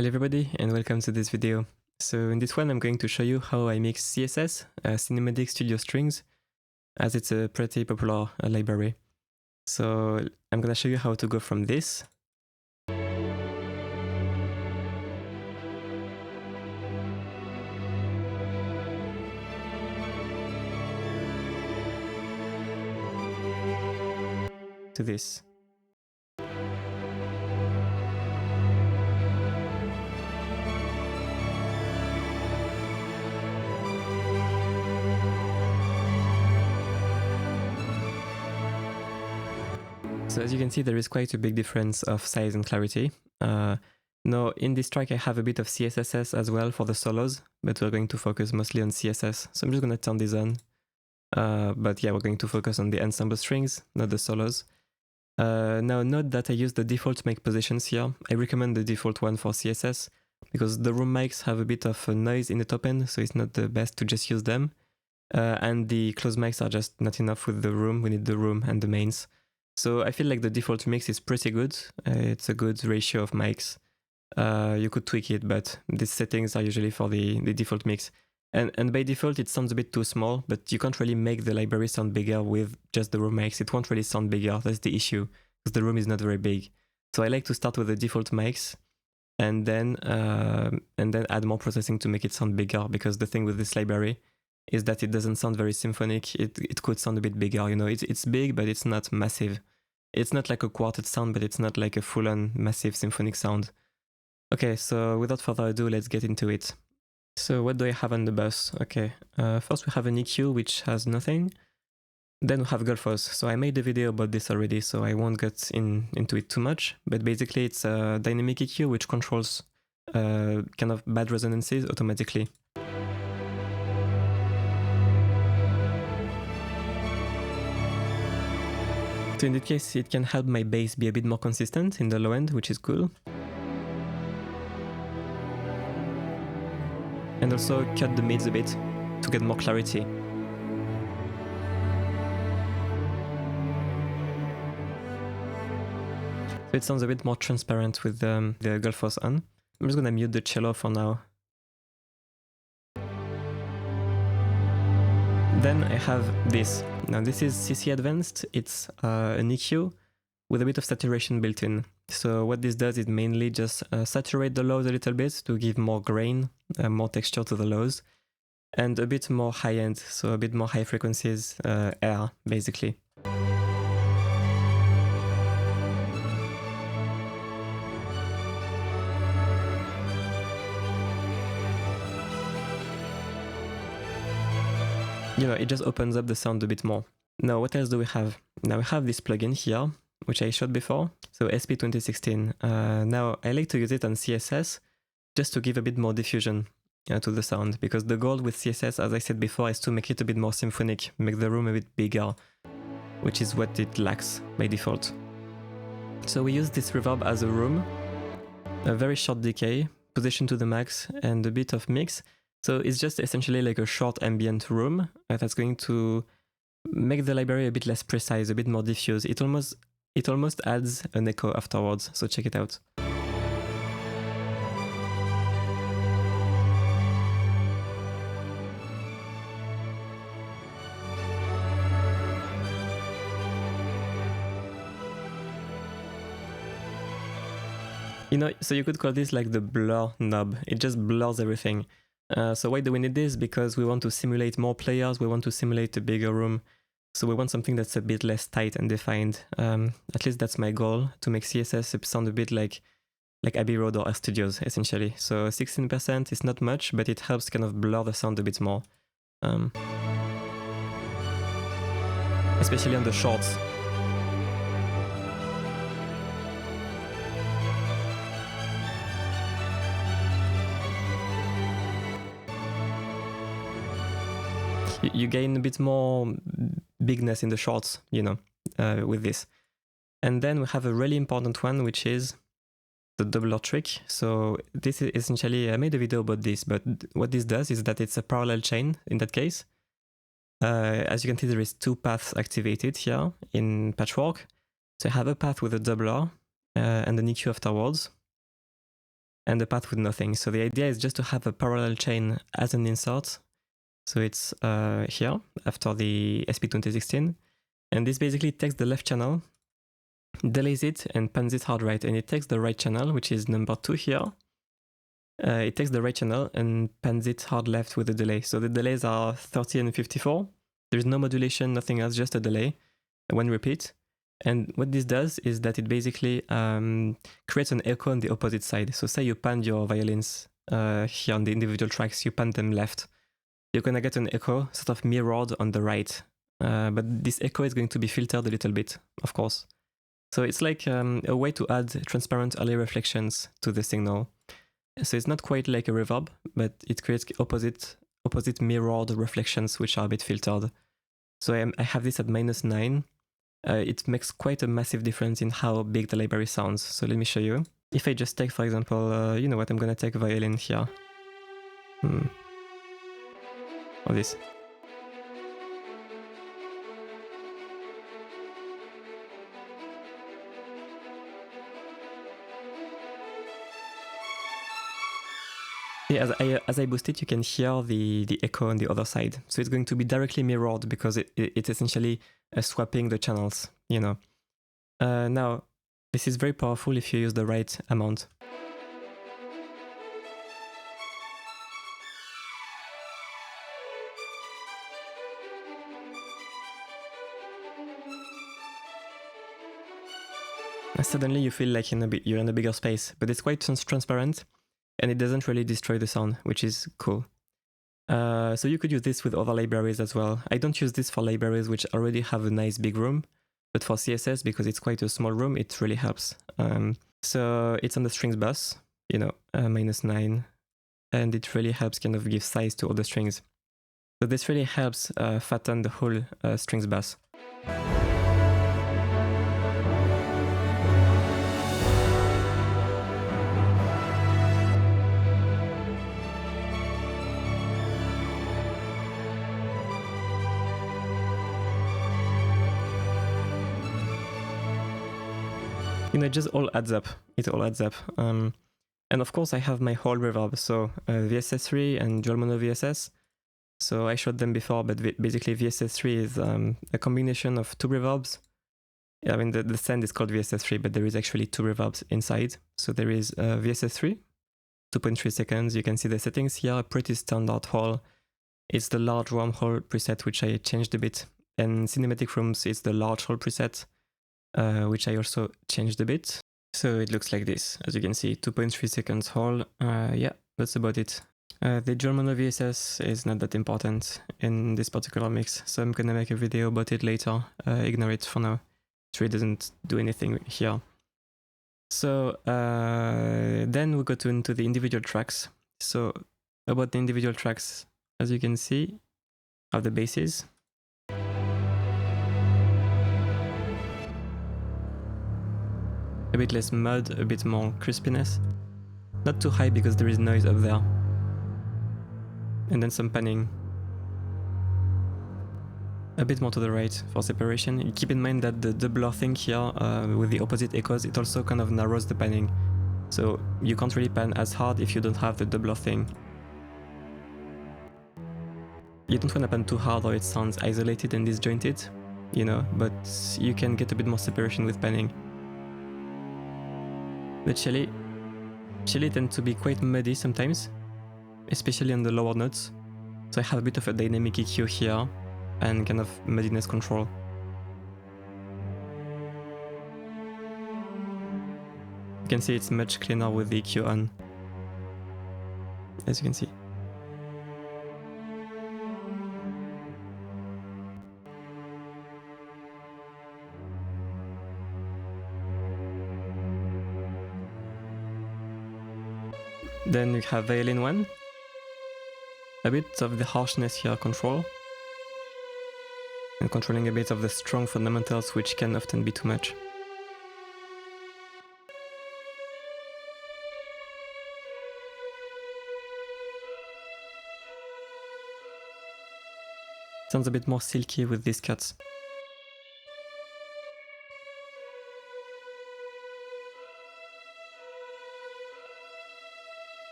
Hello everybody and welcome to this video. So in this one I'm going to show you how I mix CSS, Cinematic Studio Strings, as it's a pretty popular library. So I'm gonna show you how to go from this to this. So as you can see, there is quite a big difference of size and clarity. Now in this track I have a bit of CSS as well for the solos, but we're going to focus mostly on CSS. So I'm just gonna turn this on. But yeah, we're going to focus on the ensemble strings, not the solos. Now note that I use the default mic positions here. I recommend the default one for CSS because the room mics have a bit of a noise in the top end, so it's not the best to just use them. And the close mics are just not enough with the room. We need the room and the mains. So I feel like the default mix is pretty good. It's a good ratio of mics. You could tweak it, but these settings are usually for the default mix. And by default, it sounds a bit too small, but you can't really make the library sound bigger with just the room mics. It won't really sound bigger. That's the issue, because the room is not very big. So I like to start with the default mics and then add more processing to make it sound bigger, because the thing with this library is that it doesn't sound very symphonic. It could sound a bit bigger, you know. It's big, but it's not massive. It's not like a quartet sound, but it's not like a full-on massive symphonic sound. Okay, so without further ado, let's get into it. So what do I have on the bus? Okay, first we have an EQ which has nothing. Then we have Golfos. So I made a video about this already, so I won't get into it too much. But basically it's a dynamic EQ which controls kind of bad resonances automatically. So in that case, it can help my bass be a bit more consistent in the low end, which is cool. And also cut the mids a bit to get more clarity. So it sounds a bit more transparent with the Golfos on. I'm just gonna mute the cello for now. Then I have this. Now this is CC Advanced. It's an EQ with a bit of saturation built in. So what this does is mainly just saturate the lows a little bit to give more grain, more texture to the lows, and a bit more high end, so a bit more high frequencies, air basically. You know, it just opens up the sound a bit more. Now, what else do we have? Now we have this plugin here, which I showed before. So SP 2016. Now I like to use it on CSS just to give a bit more diffusion to the sound, because the goal with CSS, as I said before, is to make it a bit more symphonic, make the room a bit bigger, which is what it lacks by default. So we use this reverb as a room, a very short decay, position to the max, and a bit of mix. So it's just essentially like a short ambient room that's going to make the library a bit less precise, a bit more diffuse. It almost adds an echo afterwards, so check it out. You know, so you could call this like the blur knob. It just blurs everything. So why do we need this? Because we want to simulate more players, we want to simulate a bigger room. So we want something that's a bit less tight and defined. At least that's my goal, to make CSS sound a bit like Abbey Road or RStudios, essentially. So 16% is not much, but it helps kind of blur the sound a bit more. Especially on the shorts. You gain a bit more bigness in the shorts, you know, with this. And then we have a really important one, which is the doubler trick. So this is essentially, I made a video about this, but what this does is that it's a parallel chain in that case. As you can see, there is two paths activated here in Patchwork. So I have a path with a doubler and an EQ afterwards. and a path with nothing. So the idea is just to have a parallel chain as an insert. So it's here after the SP2016. And this basically takes the left channel, delays it, and pans it hard right. And it takes the right channel, which is number 2 here. It takes the right channel and pans it hard left with a delay. So the delays are 30 and 54. There's no modulation, nothing else, just a delay, one repeat. And what this does is that it basically creates an echo on the opposite side. So say you pan your violins here on the individual tracks, you pan them left. You're going to get an echo sort of mirrored on the right. But this echo is going to be filtered a little bit, of course. So it's like a way to add transparent early reflections to the signal. So it's not quite like a reverb, but it creates opposite mirrored reflections, which are a bit filtered. So I have this at -9. It makes quite a massive difference in how big the library sounds. So let me show you. If I just take, for example, you know what, I'm going to take violin here. Or this. Yeah, as I boost it, you can hear the echo on the other side. So it's going to be directly mirrored because it's essentially swapping the channels, you know. Now, this is very powerful if you use the right amount. Suddenly you feel like you're in a bigger space, but it's quite transparent and it doesn't really destroy the sound, which is cool. So you could use this with other libraries as well. I don't use this for libraries which already have a nice big room, but for CSS, because it's quite a small room, it really helps. So it's on the strings bus, you know, -9, and it really helps kind of give size to all the strings. So this really helps fatten the whole strings bus. You know, it just all adds up. It all adds up. And of course, I have my whole reverb, so VSS3 and dual mono VSS. So I showed them before, but basically VSS3 is a combination of 2 reverbs. I mean, the send is called VSS3, but there is actually 2 reverbs inside. So there is VSS3, 2.3 seconds. You can see the settings here, pretty standard hall. It's the large wormhole preset, which I changed a bit. And cinematic rooms is the large hall preset, which I also changed a bit. So it looks like this, as you can see, 2.3 seconds hall. Yeah, that's about it. The dual mono VSS is not that important in this particular mix, so I'm gonna make a video about it later. Ignore it for now. It really doesn't do anything here. So then we go into the individual tracks. So about the individual tracks, as you can see, have the basses. A bit less mud, a bit more crispiness. Not too high because there is noise up there. And then some panning. A bit more to the right for separation. Keep in mind that the blur thing here with the opposite echoes, it also kind of narrows the panning. So you can't really pan as hard if you don't have the blur thing. You don't want to pan too hard or it sounds isolated and disjointed, you know, but you can get a bit more separation with panning. The cello tend to be quite muddy sometimes, especially on the lower notes. So I have a bit of a dynamic EQ here and kind of muddiness control. You can see it's much cleaner with the EQ on, as you can see. Then we have violin 1. A bit of the harshness here control. And controlling a bit of the strong fundamentals, which can often be too much. Sounds a bit more silky with these cuts.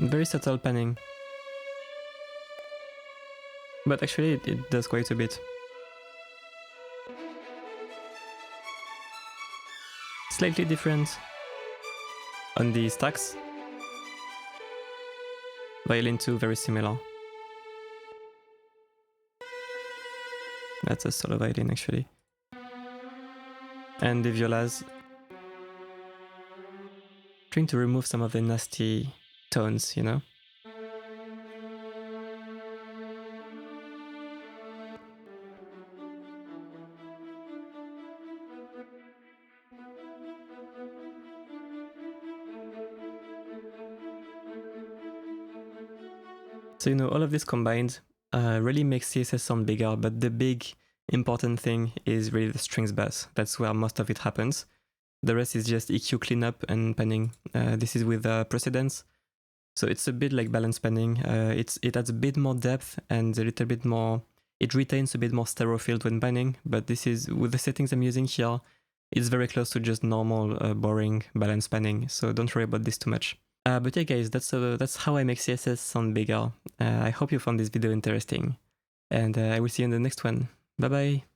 Very subtle panning. But actually it does quite a bit. Slightly different on the stacks. Violin 2, very similar. That's a solo violin actually. And the violas, trying to remove some of the nasty tones, you know? So, you know, all of this combined really makes CSS sound bigger, but the big important thing is really the strings bass. That's where most of it happens. The rest is just EQ cleanup and panning. This is with precedence. So it's a bit like balance panning. It adds a bit more depth and a little bit more, it retains a bit more stereo field when panning, but this is, with the settings I'm using here, it's very close to just normal, boring balance panning. So don't worry about this too much. But yeah, guys, that's how I make CSS sound bigger. I hope you found this video interesting, and I will see you in the next one. Bye bye.